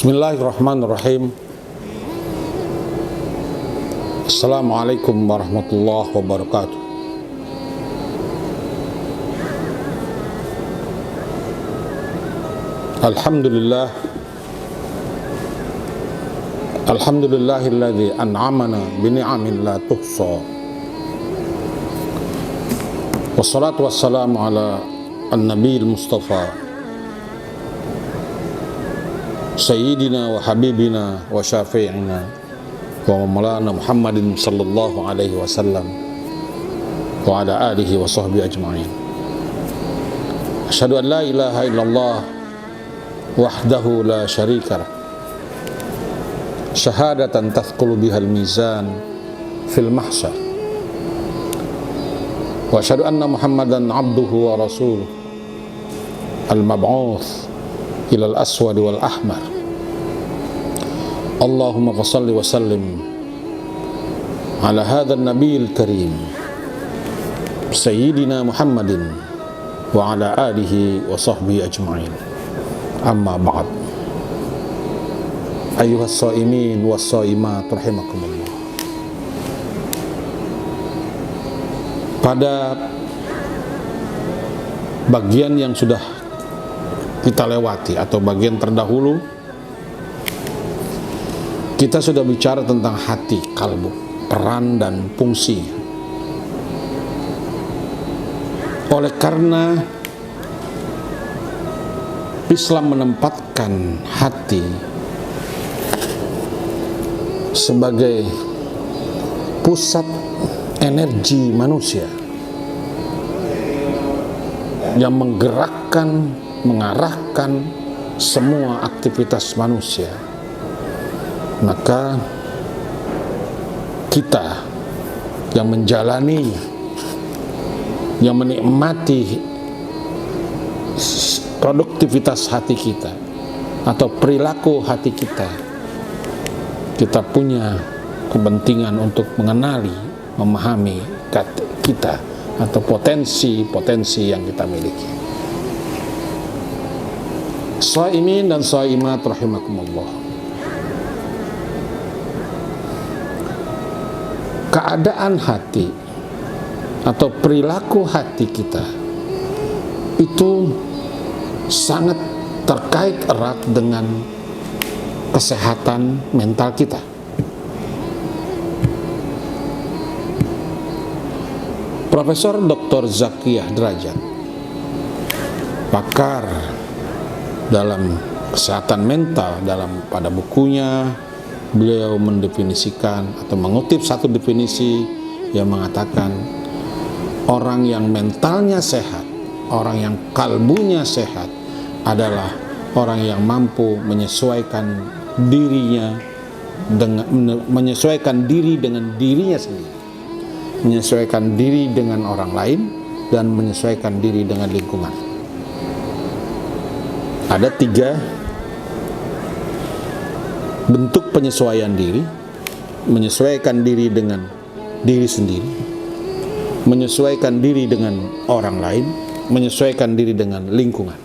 Bismillahirrahmanirrahim. Assalamualaikum warahmatullahi wabarakatuh. Alhamdulillahilladzi an'amana bini'amin la tuhsa. Wassalatu wassalamu ala an-nabiyil mustafa Sayyidina wa habibina wa syafi'ina wa maulana Muhammadin sallallahu alaihi wasallam wa ala alihi wa sahbihi ajma'in. Asyhadu an la ilaha illallah wahdahu la syarika lah, syahadatan tathqulu bihal mizan fil mahsyar, wa asyhadu anna Muhammadan abduhu wa rasuluh al-mab'uts ilal aswad wal ahmar. Allahumma fassalli wa sallim ala hadzal nabiyil karim sayyidina Muhammadin wa ala alihi wa sahbihi ajma'in. Amma ba'd. Ayyuhas shaimin was shaimat rahimakumullah. Pada bagian yang sudah kita lewati atau bagian terdahulu, kita sudah bicara tentang hati, kalbu, peran dan fungsi. Oleh karena Islam menempatkan hati sebagai pusat energi manusia yang menggerakkan, mengarahkan semua aktivitas manusia, maka kita yang menjalani, yang menikmati produktivitas hati kita atau perilaku hati kita, kita punya kepentingan untuk mengenali, memahami kita atau potensi-potensi yang kita miliki. Shaimin dan shaimat rahimakumullah. Keadaan hati atau perilaku hati kita itu sangat terkait erat dengan kesehatan mental kita. Profesor Dr. Zakiyah Derajat, pakar dalam kesehatan mental, pada bukunya beliau mendefinisikan atau mengutip satu definisi yang mengatakan orang yang mentalnya sehat, orang yang kalbunya sehat adalah orang yang mampu menyesuaikan dirinya dengan dirinya sendiri, menyesuaikan diri dengan orang lain, dan menyesuaikan diri dengan lingkungan. Ada 3 bentuk penyesuaian diri: menyesuaikan diri dengan diri sendiri, menyesuaikan diri dengan orang lain, menyesuaikan diri dengan lingkungan.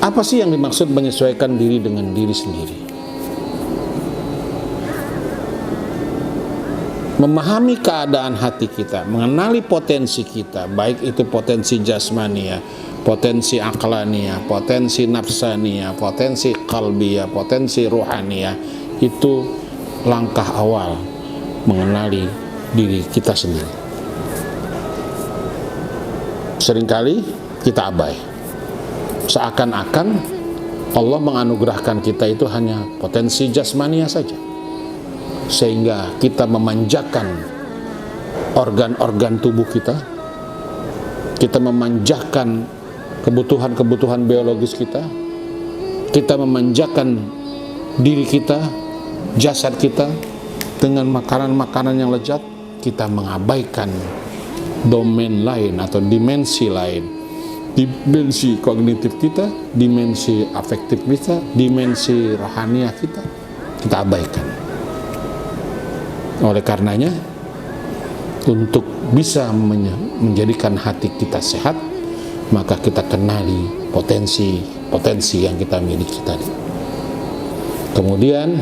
Apa sih yang dimaksud menyesuaikan diri dengan diri sendiri? Memahami keadaan hati kita, mengenali potensi kita, baik itu potensi jasmania, potensi aqlania, potensi nafsania, potensi qalbia, potensi ruhania, itu langkah awal mengenali diri kita sendiri. Seringkali kita abai, seakan-akan Allah menganugerahkan kita itu hanya potensi jasmania saja, sehingga kita memanjakan organ-organ tubuh kita, kita memanjakan kebutuhan-kebutuhan biologis kita memanjakan diri kita, jasad kita dengan makanan-makanan yang lezat. Kita mengabaikan domain lain atau dimensi lain, dimensi kognitif kita, dimensi afektif kita, dimensi rohaniah kita abaikan. Oleh karenanya, untuk bisa menjadikan hati kita sehat, maka kita kenali potensi yang kita miliki tadi. Kemudian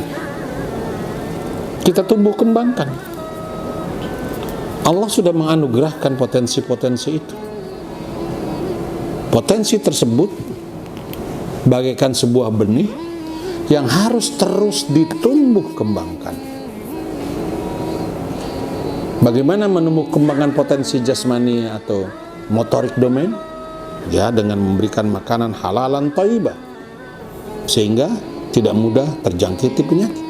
kita tumbuh kembangkan. Allah sudah menganugerahkan potensi-potensi itu. Potensi tersebut bagaikan sebuah benih yang harus terus ditumbuh kembangkan. Bagaimana menumbuh kembangkan potensi jasmani atau motorik domain? Ya, dengan memberikan makanan halalan thayyibah, sehingga tidak mudah terjangkiti penyakit.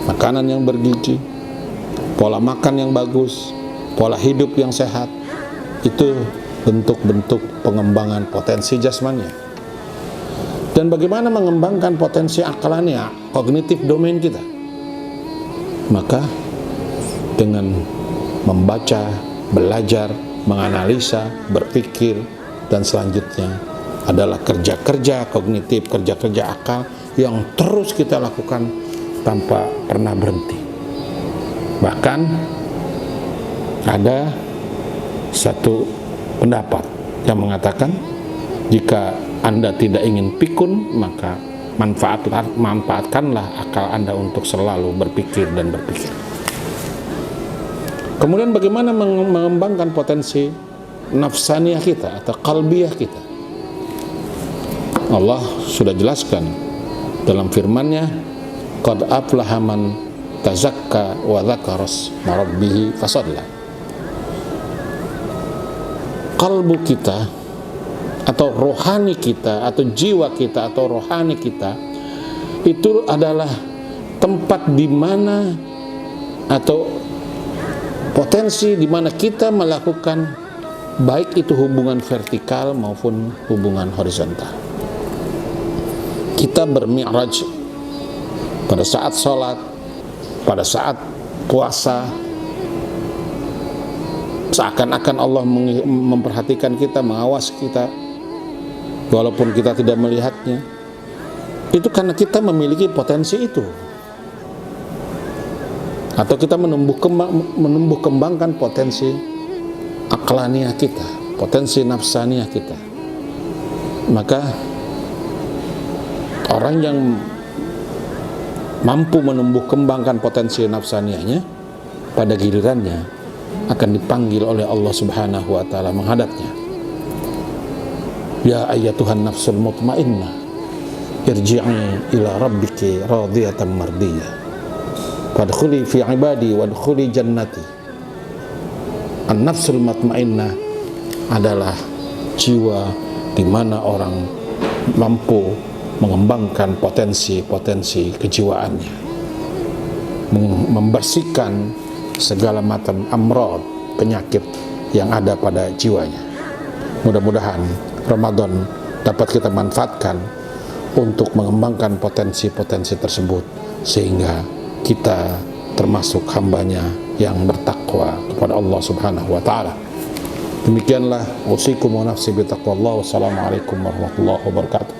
Makanan yang bergizi, pola makan yang bagus, pola hidup yang sehat, itu bentuk-bentuk pengembangan potensi jasmania. Dan bagaimana mengembangkan potensi akalania, kognitif domain kita? Maka dengan membaca, belajar, menganalisa, berpikir, dan selanjutnya adalah kerja-kerja kognitif, kerja-kerja akal yang terus kita lakukan tanpa pernah berhenti. Bahkan ada satu pendapat yang mengatakan, jika Anda tidak ingin pikun, maka manfaatkanlah akal Anda untuk selalu berpikir dan berpikir. Kemudian bagaimana mengembangkan potensi nafsaniyah kita atau qalbiyah kita? Allah sudah jelaskan dalam firman-Nya, qad aflaha man tazakka wa dzakara isma rabbih fasalla. Kalbu kita atau rohani kita atau jiwa kita atau rohani kita itu adalah tempat di mana atau potensi di mana kita melakukan baik itu hubungan vertikal maupun hubungan horizontal. Kita bermi'raj pada saat sholat, pada saat puasa, seakan-akan Allah memperhatikan kita, mengawasi kita walaupun kita tidak melihatnya. Itu karena kita memiliki potensi itu, atau kita menumbuh kembangkan potensi aklaniah kita, potensi nafsaniah kita. Maka orang yang mampu menumbuh kembangkan potensi nafsaniahnya, pada gilirannya akan dipanggil oleh Allah Subhanahu wa taala menghadapnya. Ya ayyatuhan nafsul mutmainnah, irji'i ila rabbiki radiyatan mardiyah, fadkhuli fi ibadi wadkhuli jannati. An-nafsul mutmainnah adalah jiwa di mana orang mampu mengembangkan potensi-potensi kejiwaannya, membersihkan segala macam amrad, penyakit yang ada pada jiwanya. Mudah-mudahan Ramadan dapat kita manfaatkan untuk mengembangkan potensi-potensi tersebut, sehingga kita termasuk hambanya yang bertakwa kepada Allah Subhanahu wa ta'ala. Demikianlah usikum wa nafsi bitaqwallah. Wassalamualaikum warahmatullahi wabarakatuh.